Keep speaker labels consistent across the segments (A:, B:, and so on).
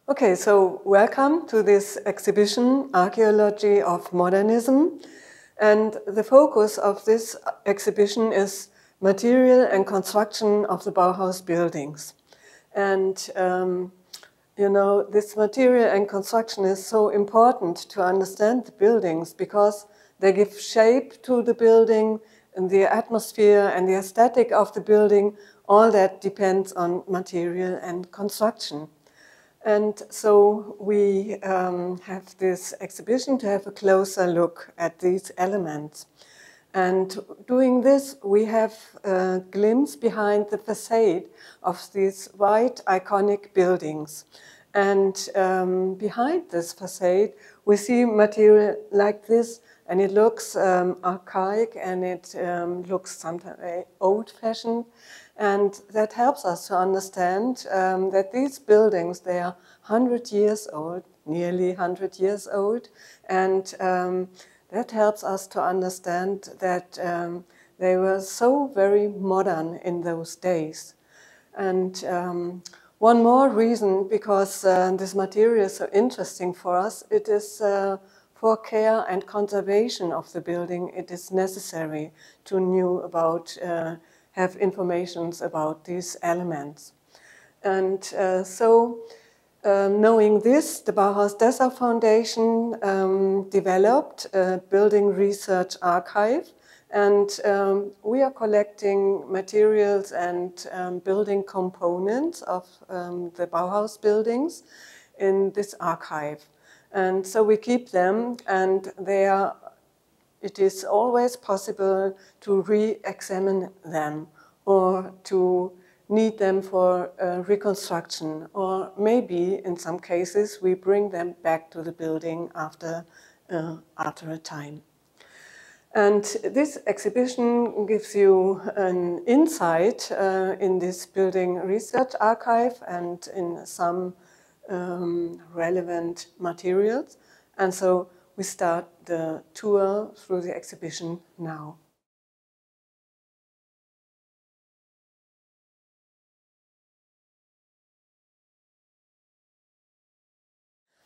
A: Okay, so welcome to this exhibition, Archaeology of Modernism. And the focus of this exhibition is material and construction of the Bauhaus buildings. And, you know, this material and construction is so important to understand the buildings because they give shape to the building and the atmosphere and the aesthetic of the building. All that depends on material and construction. And so we have this exhibition to have a closer look at these elements. And doing this, we have a glimpse behind the facade of these white iconic buildings. And behind this facade, we see material like this, and it looks archaic and it looks sometimes old-fashioned. And that helps us to understand that these buildings, they are 100 years old, nearly 100 years old, and that helps us to understand that they were so very modern in those days. And one more reason, because this material is so interesting for us, it is for care and conservation of the building. It is necessary to know about have information about these elements. And knowing this, the Bauhaus Dessau Foundation developed a building research archive, and we are collecting materials and building components of the Bauhaus buildings in this archive. And so we keep them, and it is always possible to re-examine them or to need them for reconstruction, or maybe in some cases we bring them back to the building after a time. And this exhibition gives you an insight in this building research archive and in some relevant materials. And so we start the tour through the exhibition now.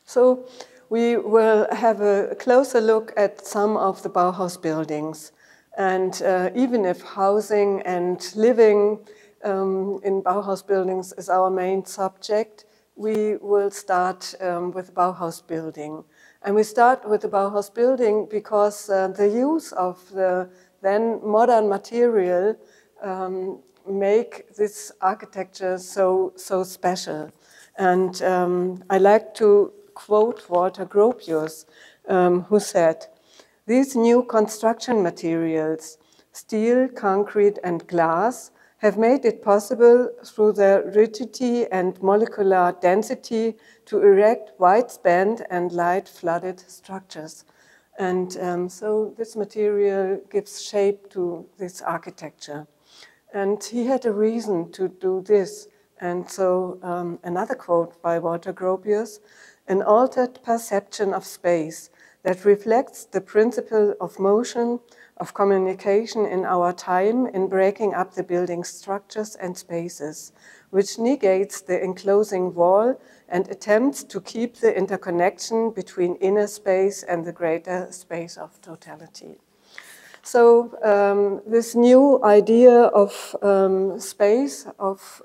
A: So we will have a closer look at some of the Bauhaus buildings. And even if housing and living in Bauhaus buildings is our main subject, we will start with the Bauhaus building. And we start with the Bauhaus building because the use of the then modern material make this architecture so special. And I like to quote Walter Gropius, who said, "These new construction materials, steel, concrete, and glass, have made it possible through their rigidity and molecular density to erect wide-spanned and light-flooded structures." And so this material gives shape to this architecture. And he had a reason to do this. And so another quote by Walter Gropius, "An altered perception of space that reflects the principle of motion, of communication in our time in breaking up the building structures and spaces, which negates the enclosing wall and attempts to keep the interconnection between inner space and the greater space of totality." So this new idea of space, of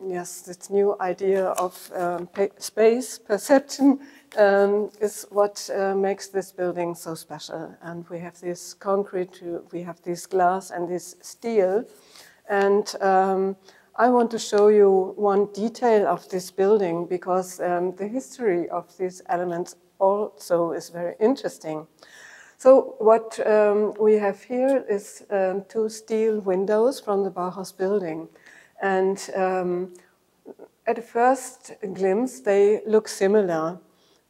A: yes, this new idea of space perception is what makes this building so special. And we have this concrete, we have this glass and this steel. And I want to show you one detail of this building because the history of these elements also is very interesting. So what we have here is two steel windows from the Bauhaus building. And at a first glimpse, they look similar.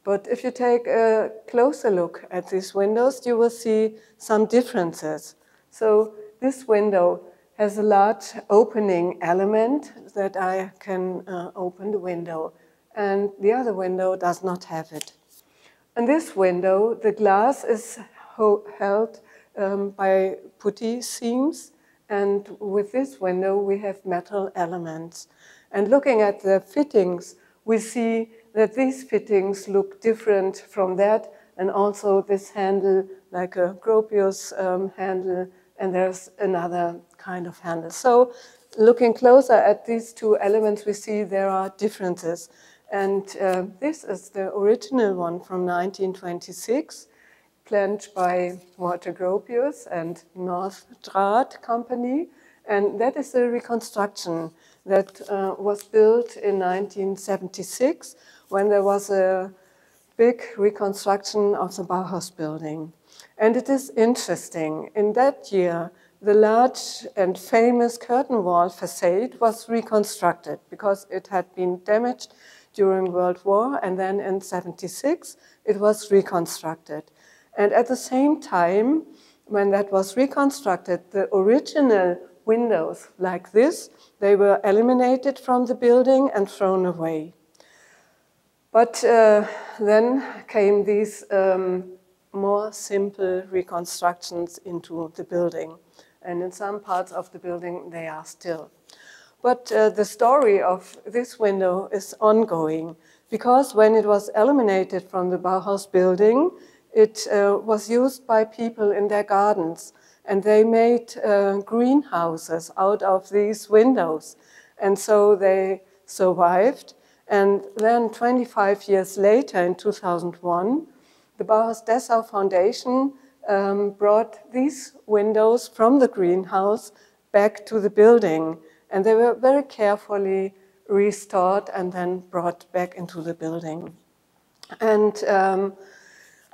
A: But if you take a closer look at these windows, you will see some differences. So this window has a large opening element that I can open the window. And the other window does not have it. And this window, the glass is held by putty seams. And with this window, we have metal elements. And looking at the fittings, we see that these fittings look different from that, and also this handle, like a Gropius handle, and there's another kind of handle. So looking closer at these two elements, we see there are differences. And this is the original one from 1926, planned by Walter Gropius and North Draht Company. And that is the reconstruction that was built in 1976 when there was a big reconstruction of the Bauhaus building. And it is interesting, in that year, the large and famous curtain wall facade was reconstructed because it had been damaged during World War, and then in 76 it was reconstructed. And at the same time, when that was reconstructed, the original windows like this, they were eliminated from the building and thrown away. But then came these more simple reconstructions into the building. And in some parts of the building, they are still. But the story of this window is ongoing, because when it was eliminated from the Bauhaus building, it was used by people in their gardens. And they made greenhouses out of these windows. And so they survived. And then 25 years later, in 2001, the Bauhaus Dessau Foundation brought these windows from the greenhouse back to the building. And they were very carefully restored and then brought back into the building. And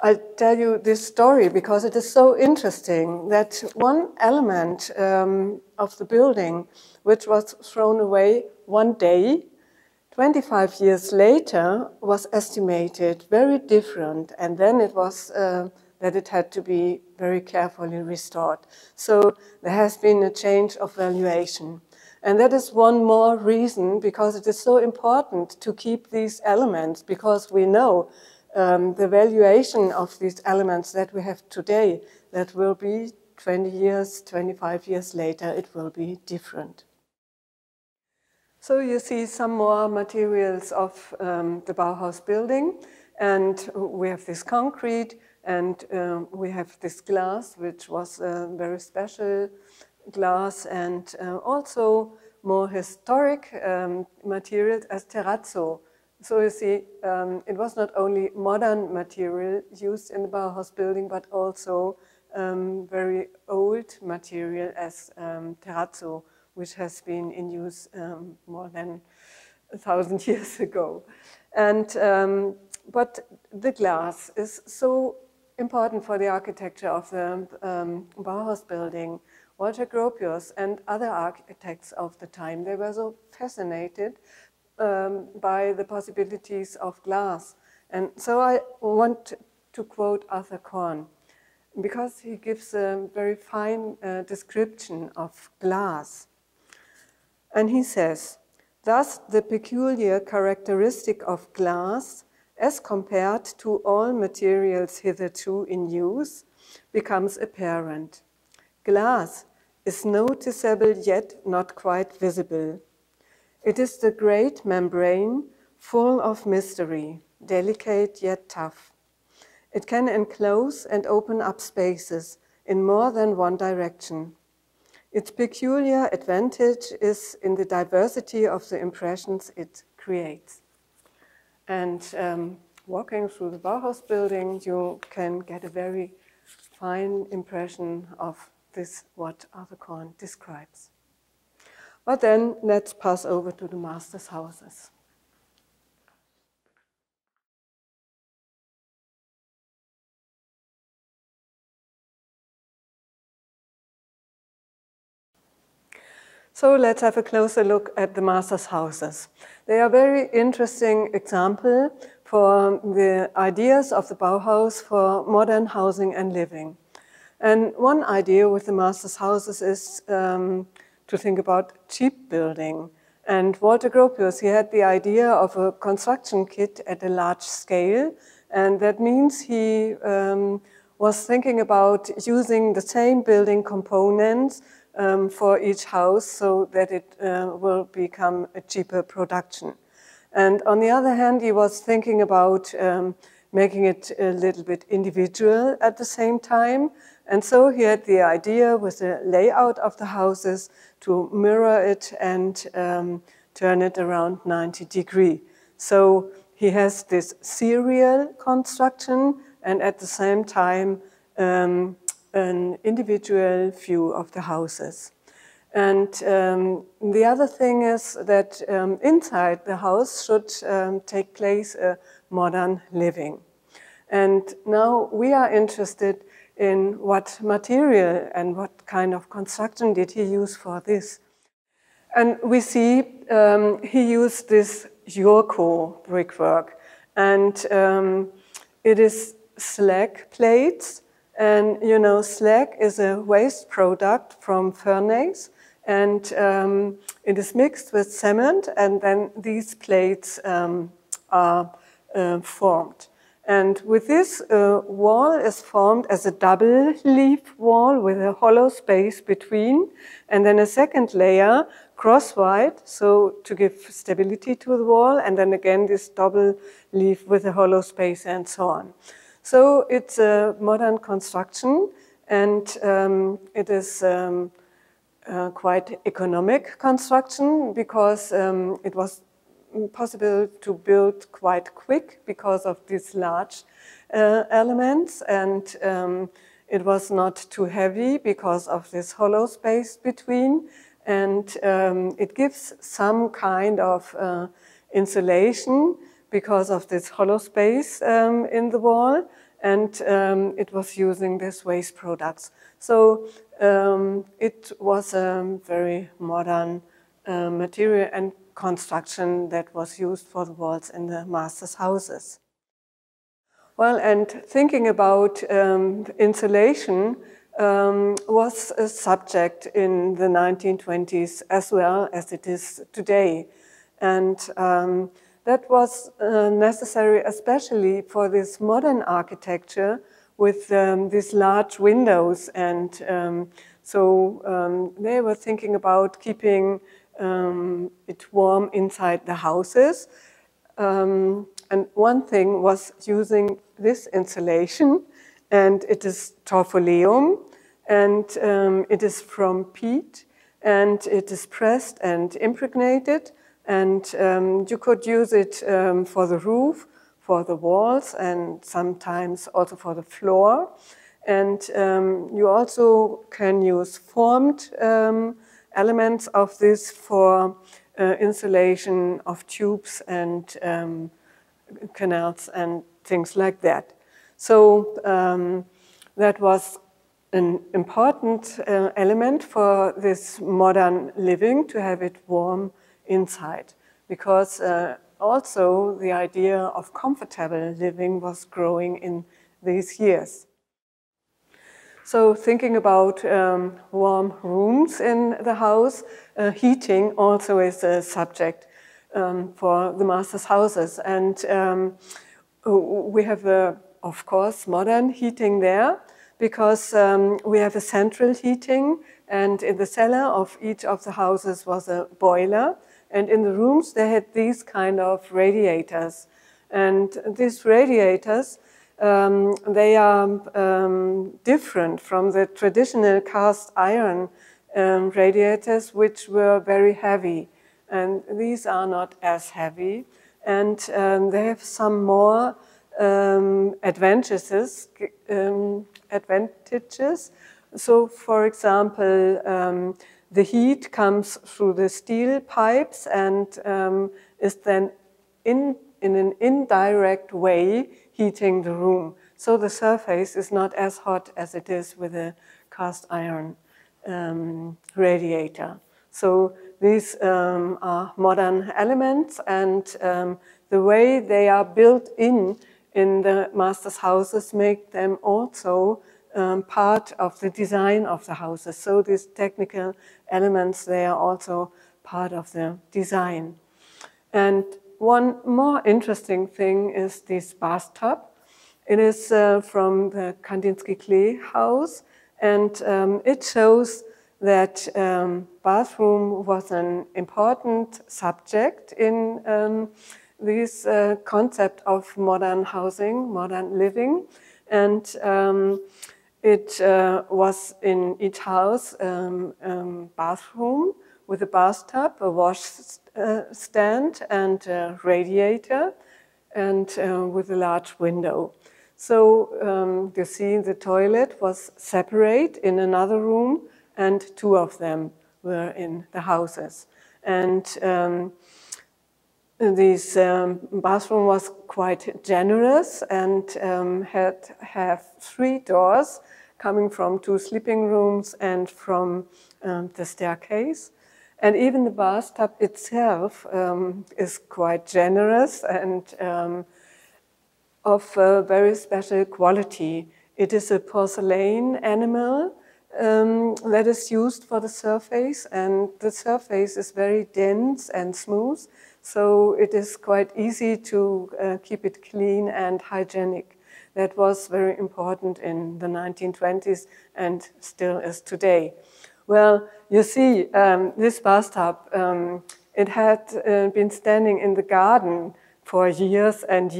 A: I'll tell you this story because it is so interesting that one element of the building, which was thrown away one day, 25 years later, was estimated very different, and then it was that it had to be very carefully restored. So there has been a change of valuation. And that is one more reason, because it is so important to keep these elements, because we know the valuation of these elements that we have today, that will be 20 years, 25 years later, it will be different. So you see some more materials of the Bauhaus building, and we have this concrete, and we have this glass, which was a very special glass, and also more historic materials as terrazzo. So you see, it was not only modern material used in the Bauhaus building, but also very old material as terrazzo, which has been in use more than 1,000 years ago. And, but the glass is so important for the architecture of the Bauhaus building. Walter Gropius and other architects of the time, they were so fascinated by the possibilities of glass. And so I want to quote Arthur Korn, because he gives a very fine description of glass. And he says, thus the peculiar characteristic of glass, as compared to all materials hitherto in use, becomes apparent. Glass is noticeable yet not quite visible. It is the great membrane full of mystery, delicate yet tough. It can enclose and open up spaces in more than one direction. Its peculiar advantage is in the diversity of the impressions it creates. And walking through the Bauhaus building, you can get a very fine impression of this, what Arthur Korn describes. But then let's pass over to the master's houses. So let's have a closer look at the master's houses. They are a very interesting example for the ideas of the Bauhaus for modern housing and living. And one idea with the master's houses is to think about cheap building. And Walter Gropius, he had the idea of a construction kit at a large scale, and that means he was thinking about using the same building components for each house so that it will become a cheaper production. And on the other hand, he was thinking about making it a little bit individual at the same time. And so he had the idea with the layout of the houses to mirror it and turn it around 90 degrees. So he has this serial construction and at the same time an individual view of the houses. And the other thing is that inside the house should take place a modern living. And now we are interested in what material and what kind of construction did he use for this. And we see he used this Yurko brickwork, and it is slag plates, and you know slag is a waste product from furnace, and it is mixed with cement, and then these plates are formed. And with this, wall is formed as a double leaf wall with a hollow space between, and then a second layer crosswise, so to give stability to the wall, and then again this double leaf with a hollow space and so on. So it's a modern construction, and it is quite economic construction because it was possible to build quite quick because of these large elements, and it was not too heavy because of this hollow space between, and it gives some kind of insulation because of this hollow space in the wall, and it was using these waste products. So it was a very modern material and construction that was used for the walls in the masters' houses. Well, and thinking about insulation was a subject in the 1920s as well as it is today. And that was necessary especially for this modern architecture with these large windows. And so they were thinking about keeping it warm inside the houses. And one thing was using this insulation, and it is torfoleum, and it is from peat, and it is pressed and impregnated, and you could use it for the roof, for the walls, and sometimes also for the floor. And you also can use formed elements of this for insulation of tubes and canals and things like that. So that was an important element for this modern living, to have it warm inside, because also the idea of comfortable living was growing in these years. So thinking about warm rooms in the house, heating also is a subject for the masters' houses. And we have, of course, modern heating there, because we have a central heating, and in the cellar of each of the houses was a boiler, and in the rooms they had these kind of radiators. And these radiators, they are different from the traditional cast iron radiators, which were very heavy. And these are not as heavy, and they have some more advantages. So, for example, the heat comes through the steel pipes and is then in an indirect way heating the room. So the surface is not as hot as it is with a cast iron radiator. So these are modern elements, and the way they are built in the masters' houses make them also part of the design of the houses. So these technical elements, they are also part of the design. And one more interesting thing is this bathtub. It is from the Kandinsky clay house, and it shows that bathroom was an important subject in this concept of modern housing, modern living, and it was in each house bathroom with a bathtub, a wash stand, and a radiator, and with a large window. So you see the toilet was separate in another room, and two of them were in the houses. And this bathroom was quite generous and have 3 doors coming from 2 sleeping rooms and from the staircase. And even the bathtub itself is quite generous and of a very special quality. It is a porcelain animal that is used for the surface, and the surface is very dense and smooth, so it is quite easy to keep it clean and hygienic. That was very important in the 1920s and still is today. Well, you see, this bathtub, it had been standing in the garden for years, and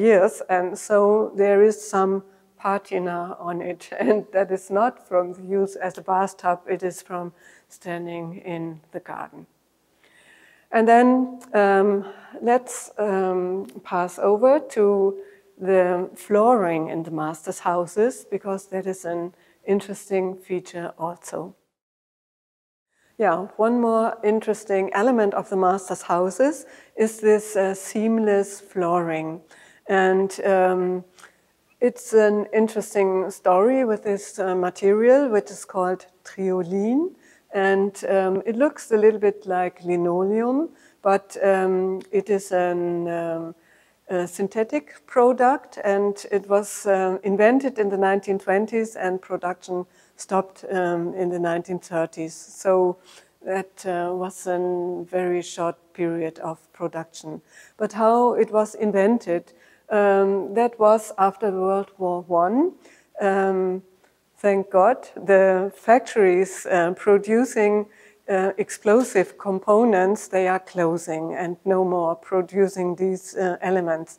A: so there is some patina on it, and that is not from the use as a bathtub, it is from standing in the garden. And then let's pass over to the flooring in the masters' houses, because that is an interesting feature also. Yeah, one more interesting element of the masters' houses is this seamless flooring. And it's an interesting story with this material, which is called trioline. And it looks a little bit like linoleum, but it is a synthetic product, and it was invented in the 1920s and production stopped in the 1930s. So that was a very short period of production. But how it was invented, that was after World War I. Thank God, the factories producing explosive components, they are closing and no more producing these elements.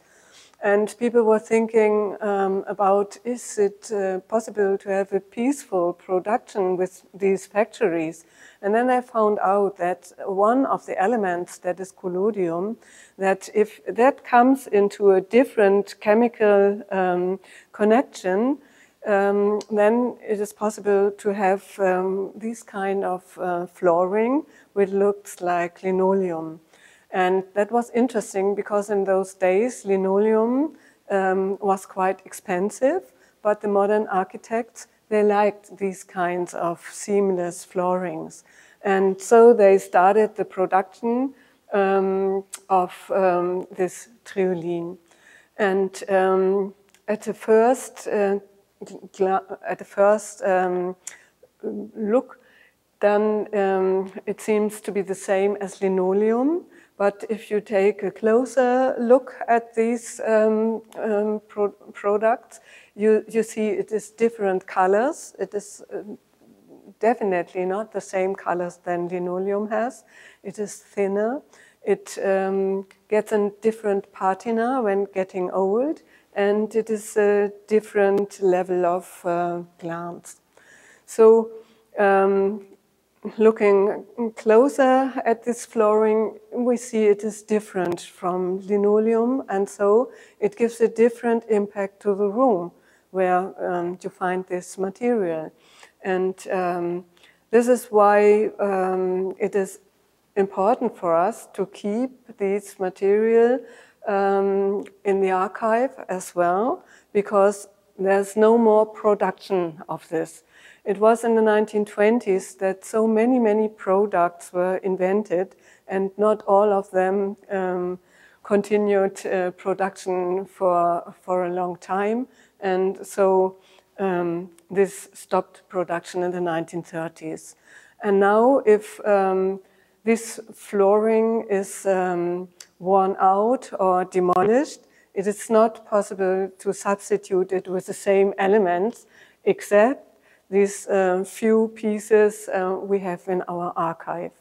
A: And people were thinking about, is it possible to have a peaceful production with these factories? And then I found out that one of the elements, that is collodium, that if that comes into a different chemical connection, then it is possible to have this kind of flooring which looks like linoleum. And that was interesting because in those days linoleum was quite expensive, but the modern architects, they liked these kinds of seamless floorings. And so they started the production of this trioline. And at the first look, then it seems to be the same as linoleum. But if you take a closer look at these products, you see it is different colors. It is definitely not the same colors than linoleum has. It is thinner. It gets a different patina when getting old, and it is a different level of glance. So looking closer at this flooring, we see it is different from linoleum, and so it gives a different impact to the room where you find this material. And this is why it is important for us to keep this material in the archive as well, because there's no more production of this. It was in the 1920s that so many products were invented, and not all of them continued production for a long time. And so this stopped production in the 1930s. And now if this flooring is worn out or demolished, it is not possible to substitute it with the same elements, except these few pieces we have in our archive.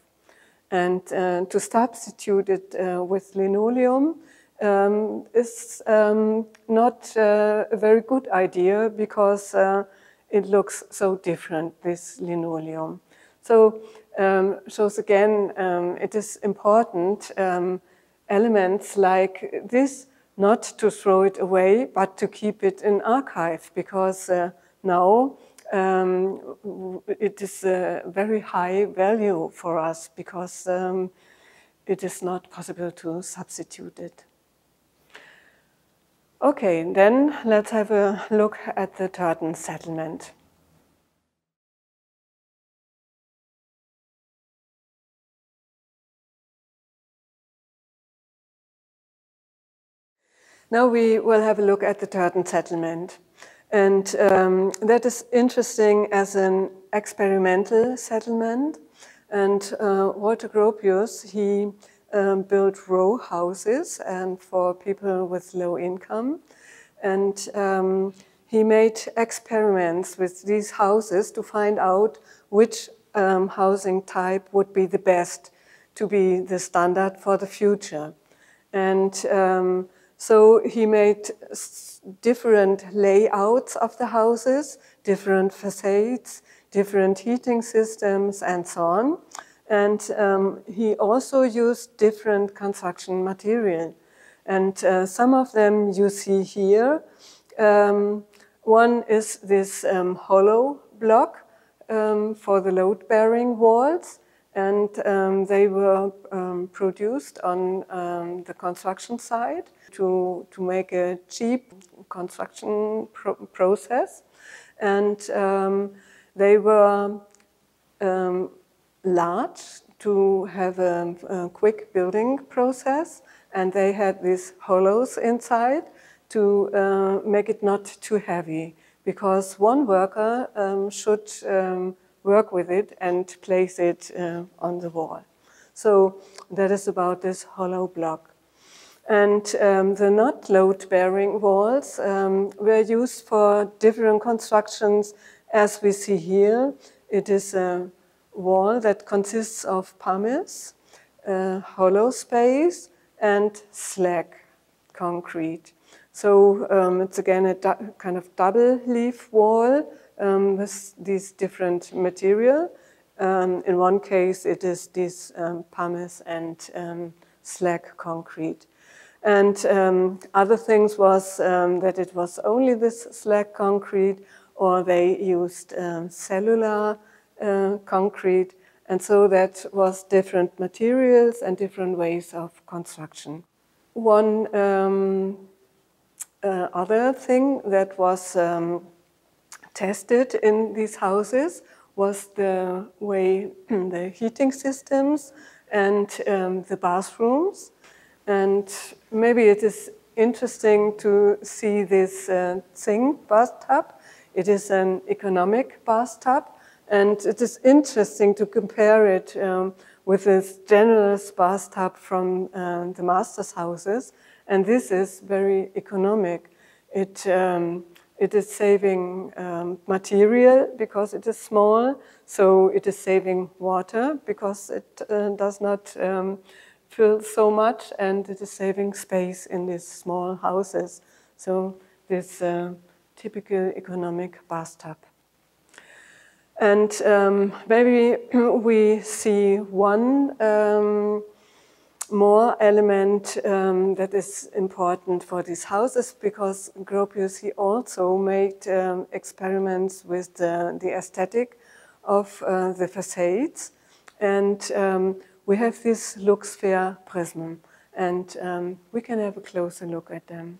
A: And to substitute it with linoleum, is not a very good idea because it looks so different, this linoleum. So shows again it is important elements like this not to throw it away but to keep it in archive, because now it is a very high value for us, because it is not possible to substitute it. Okay, then let's have a look at the Tartan Settlement. Now we will have a look at the Tartan Settlement. And that is interesting as an experimental settlement. And Walter Gropius, he built row houses and for people with low income. And he made experiments with these houses to find out which housing type would be the best to be the standard for the future. And so he made different layouts of the houses, different facades, different heating systems, and so on. And he also used different construction material. And some of them you see here. One is this hollow block for the load-bearing walls. And they were produced on the construction site to make a cheap construction process. And they were large to have a quick building process. And they had these hollows inside to make it not too heavy, because one worker should work with it and place it on the wall. So that is about this hollow block. And the not load-bearing walls were used for different constructions, as we see here. It is a wall that consists of pumice, hollow space, and slag concrete. So it's again a kind of double leaf wall with these different material. In one case, it is this pumice and slag concrete. And other things was that it was only this slag concrete, or they used cellular concrete. And so that was different materials and different ways of construction. One other thing that was tested in these houses was the way the heating systems and the bathrooms. And maybe it is interesting to see this Zinc Bathtub. It is an economic bathtub, and it is interesting to compare it with this generous bathtub from the master's houses. And this is very economic. It is saving material because it is small, so it is saving water because it does not fill so much, and it is saving space in these small houses. So this typical economic bathtub. And maybe we see one more element that is important for these houses, because Gropius, he also made experiments with the aesthetic of the facades. And we have this look-sphere prism, and we can have a closer look at them.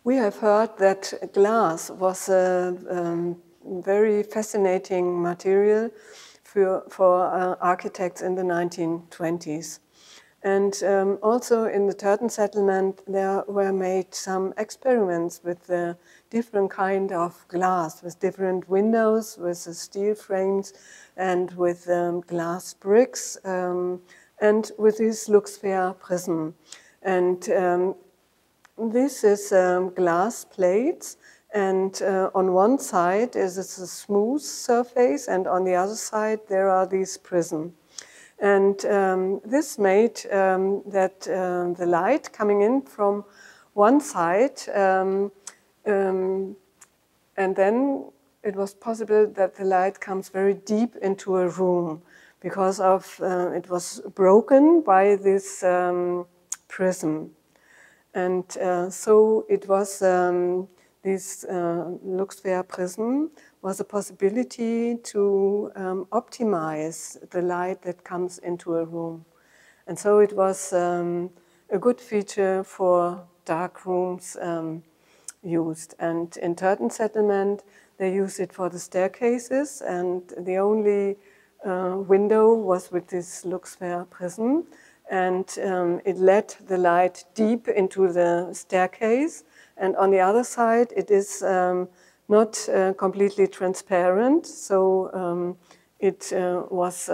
A: We have heard that glass was a very fascinating material for architects in the 1920s. And also in the Tartan Settlement, there were made some experiments with the different kind of glass, with different windows, with the steel frames, and with glass bricks, and with this look-sphere prism. And this is glass plates, and on one side is a smooth surface, and on the other side there are these prisms. And this made that the light coming in from one side, and then it was possible that the light comes very deep into a room because of it was broken by this prism. And so it was this Luxfer prism was a possibility to optimize the light that comes into a room. And so it was a good feature for dark rooms used. And in Tartan Settlement, they used it for the staircases, and the only window was with this Luxfer prism, and it let the light deep into the staircase. And on the other side, it is not completely transparent, so it was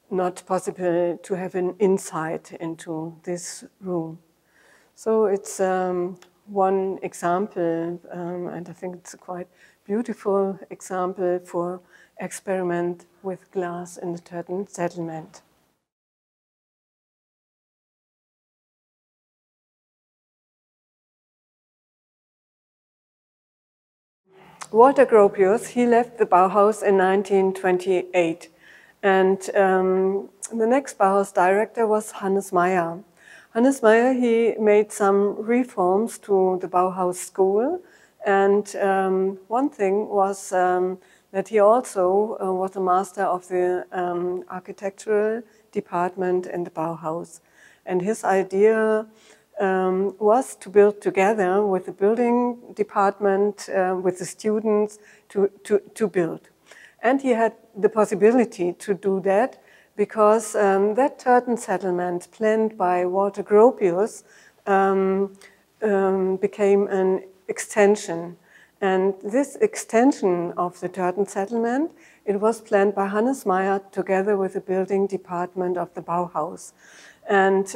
A: not possible to have an insight into this room. So it's one example, and I think it's a quite beautiful example for experiment with glass in the Tartan Settlement. Walter Gropius, he left the Bauhaus in 1928, and the next Bauhaus director was Hannes Meyer. Hannes Meyer, he made some reforms to the Bauhaus school, and one thing was that he also was a master of the architectural department in the Bauhaus. And his idea was to build together with the building department, with the students, to build. And he had the possibility to do that because that Tartan settlement planned by Walter Gropius became an extension. And this extension of the Tartan settlement, it was planned by Hannes Meyer together with the building department of the Bauhaus. And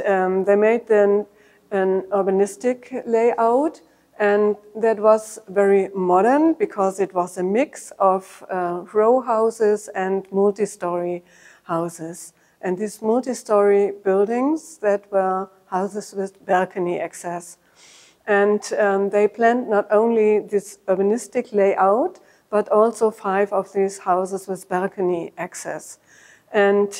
A: they made then an urbanistic layout, and that was very modern because it was a mix of row houses and multi-story houses. And these multi-story buildings that were houses with balcony access. And they planned not only this urbanistic layout, but also 5 of these houses with balcony access. And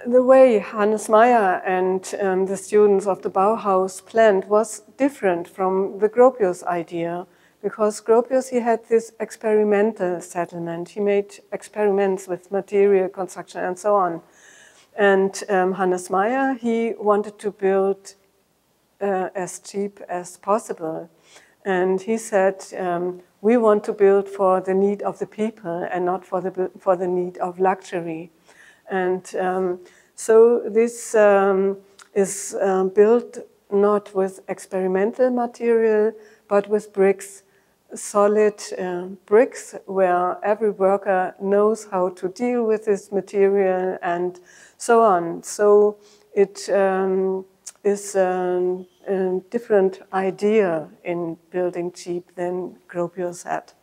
A: the way Hannes Meyer and the students of the Bauhaus planned was different from the Gropius idea, because Gropius, he had this experimental settlement. He made experiments with material construction and so on. And Hannes Meyer, he wanted to build as cheap as possible. And he said, we want to build for the need of the people and not for the need of luxury. And so this is built not with experimental material, but with bricks, solid bricks, where every worker knows how to deal with this material and so on. So it is a different idea in building cheap than Gropius had.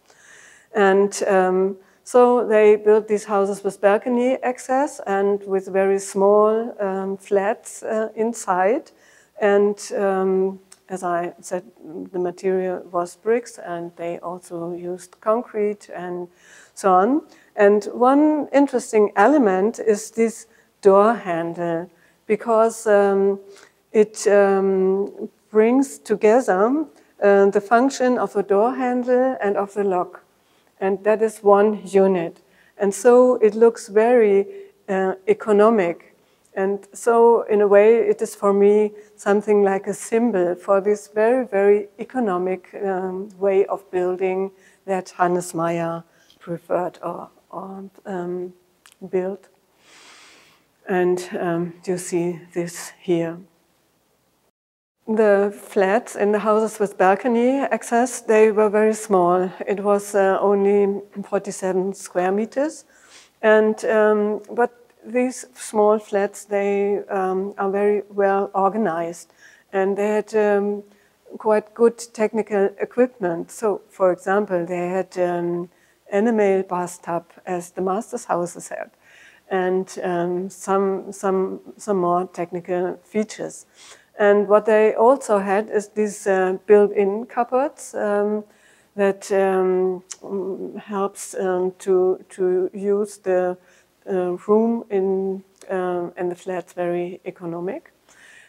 A: And so they built these houses with balcony access and with very small flats inside. And as I said, the material was bricks, and they also used concrete and so on. And one interesting element is this door handle, because it brings together the function of a door handle and of the lock. And that is one unit. And so it looks very economic. And so in a way, it is for me something like a symbol for this very, very economic way of building that Hannes Meyer preferred or built. And you see this here. The flats in the houses with balcony access, they were very small. It was only 47 square meters. And, but these small flats, they are very well organized. And they had quite good technical equipment. So, for example, they had enamel bathtub, as the master's houses had. and some more technical features. And what they also had is these built-in cupboards that helps to use the room in the flats very economic.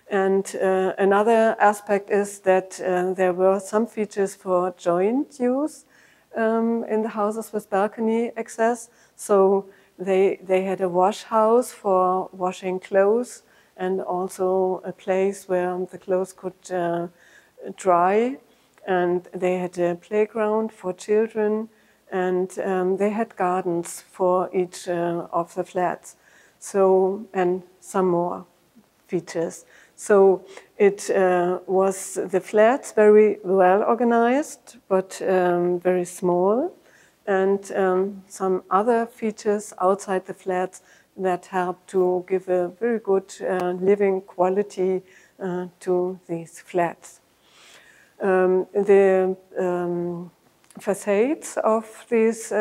A: And another aspect is that there were some features for joint use in the houses with balcony access. So they had a wash house for washing clothes and also a place where the clothes could dry. And they had a playground for children, and they had gardens for each of the flats. So, and some more features. So it was the flats very well organized, but very small, and some other features outside the flats that help to give a very good living quality to these flats. The facades of these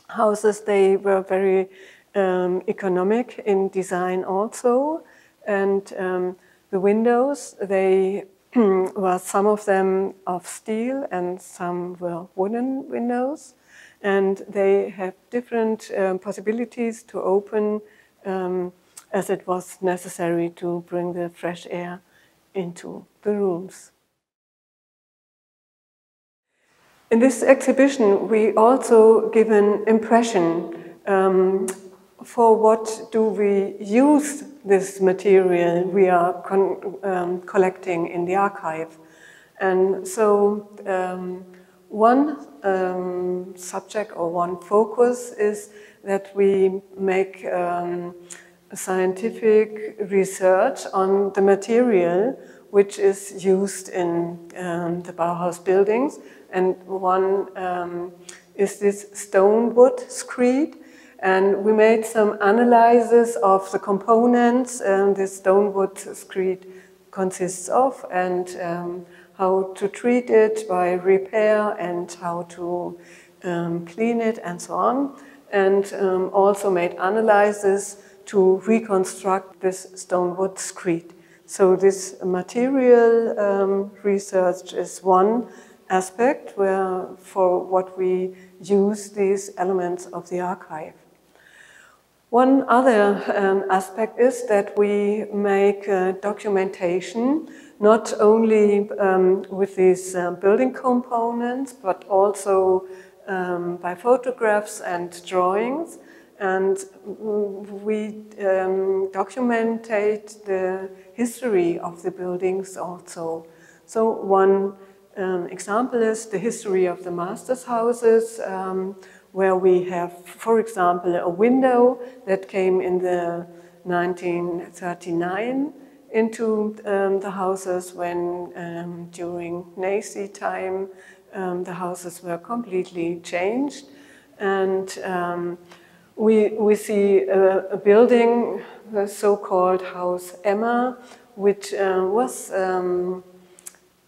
A: houses, they were very economic in design also, and the windows, they were some of them of steel and some were wooden windows, and they have different possibilities to open as it was necessary to bring the fresh air into the rooms. In this exhibition, we also give an impression for what do we use this material we are collecting in the archive. And so one subject or one focus is that we make scientific research on the material which is used in the Bauhaus buildings. And one is this stone wood screed. And we made some analysis of the components this stone wood screed consists of, and how to treat it by repair and how to clean it and so on. And also made analysis to reconstruct this stone wood screed. So this material research is one aspect where for what we use these elements of the archive. One other aspect is that we make documentation not only with these building components, but also by photographs and drawings. And we documentate the history of the buildings also. So one example is the history of the masters' houses, where we have, for example, a window that came in the 1939 into the houses when during Nazi time the houses were completely changed. And we see a building, the so-called House Emma, which was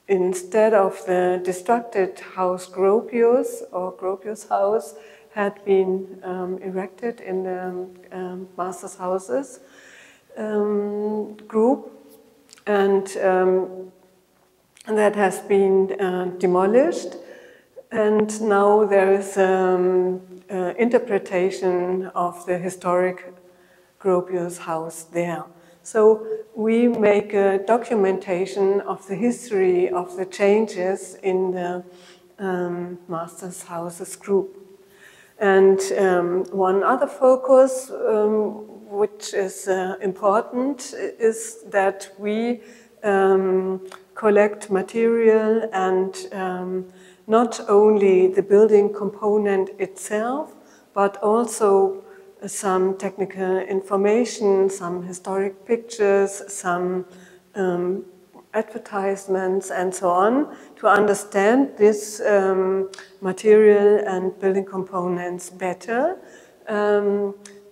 A: instead of the destructed House Gropius or Gropius House had been erected in the masters' houses group, and that has been demolished, and now there is interpretation of the historic Gropius house there. So we make a documentation of the history of the changes in the masters' houses group. And one other focus which is important is that we collect material and not only the building component itself, but also some technical information, some historic pictures, some advertisements and so on, to understand this material and building components better,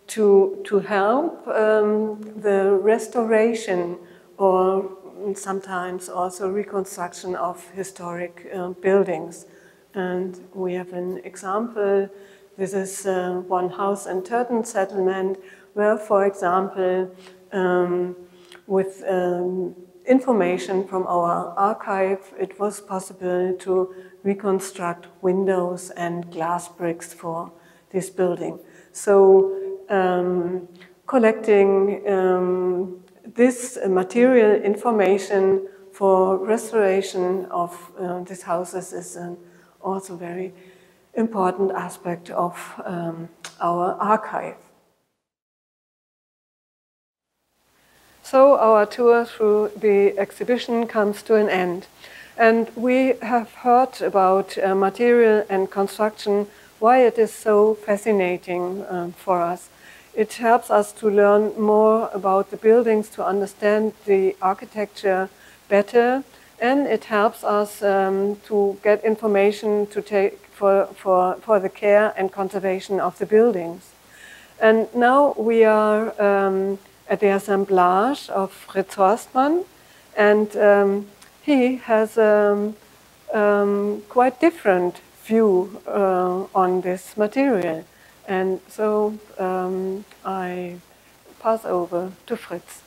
A: to help the restoration or sometimes also reconstruction of historic buildings. And we have an example. This is one house in Tartan Settlement where, for example, with information from our archive, it was possible to reconstruct windows and glass bricks for this building. So collecting this material information for restoration of these houses is also very important aspect of our archive. So our tour through the exhibition comes to an end. And we have heard about material and construction, why it is so fascinating for us. It helps us to learn more about the buildings, to understand the architecture better, and it helps us to get information to take for the care and conservation of the buildings. And now we are at the assemblage of Fritz Horstman, and he has a quite different view on this material. And so I pass over to Fritz.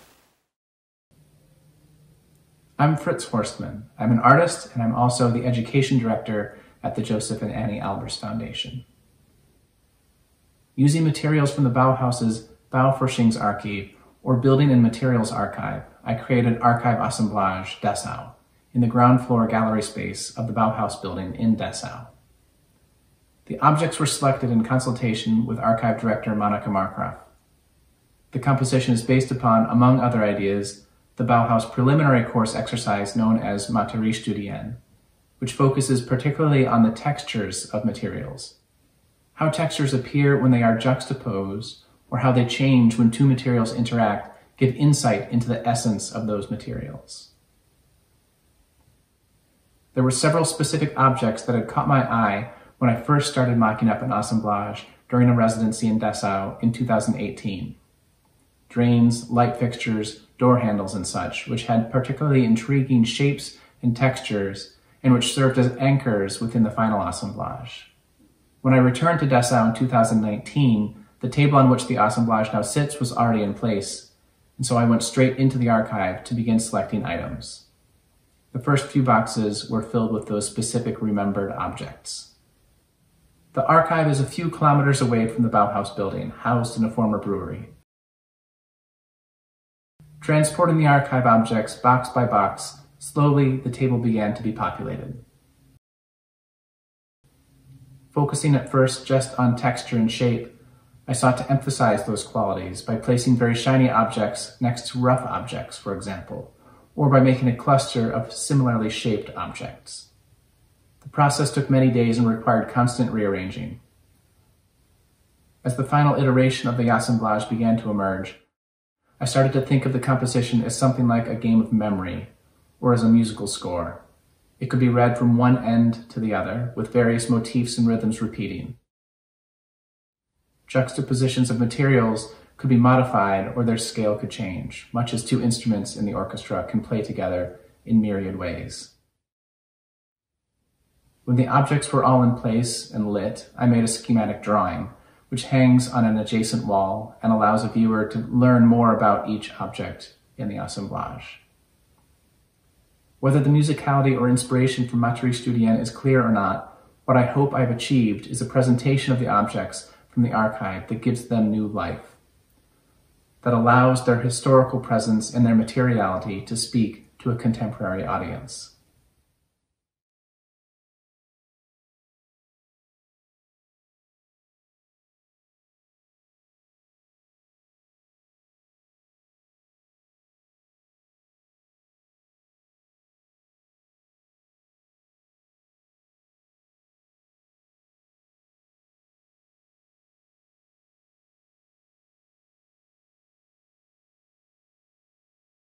B: I'm Fritz Horstman. I'm an artist, and I'm also the education director at the Josef and Anni Albers Foundation. Using materials from the Bauhaus's Bauforschungsarchiv, or Building and Materials Archive, I created Archive Assemblage Dessau in the ground floor gallery space of the Bauhaus Building in Dessau. The objects were selected in consultation with archive director Monika Markgraf. The composition is based upon, among other ideas, the Bauhaus preliminary course exercise known as Materiestudien, which focuses particularly on the textures of materials, how textures appear when they are juxtaposed, or how they change when two materials interact, give insight into the essence of those materials. There were several specific objects that had caught my eye when I first started mocking up an assemblage during a residency in Dessau in 2018. Drains, light fixtures, door handles and such, which had particularly intriguing shapes and textures and which served as anchors within the final assemblage. When I returned to Dessau in 2019, the table on which the assemblage now sits was already in place, and so I went straight into the archive to begin selecting items. The first few boxes were filled with those specific remembered objects. The archive is a few kilometers away from the Bauhaus Building, housed in a former brewery. Transporting the archive objects box by box, slowly the table began to be populated. Focusing at first just on texture and shape, I sought to emphasize those qualities by placing very shiny objects next to rough objects, for example, or by making a cluster of similarly shaped objects. The process took many days and required constant rearranging. As the final iteration of the assemblage began to emerge, I started to think of the composition as something like a game of memory, or as a musical score. It could be read from one end to the other, with various motifs and rhythms repeating. Juxtapositions of materials could be modified or their scale could change, much as two instruments in the orchestra can play together in myriad ways. When the objects were all in place and lit, I made a schematic drawing, which hangs on an adjacent wall and allows a viewer to learn more about each object in the assemblage. Whether the musicality or inspiration from Materiestudien is clear or not, what I hope I've achieved is a presentation of the objects from the archive that gives them new life, that allows their historical presence and their materiality to speak to a contemporary audience.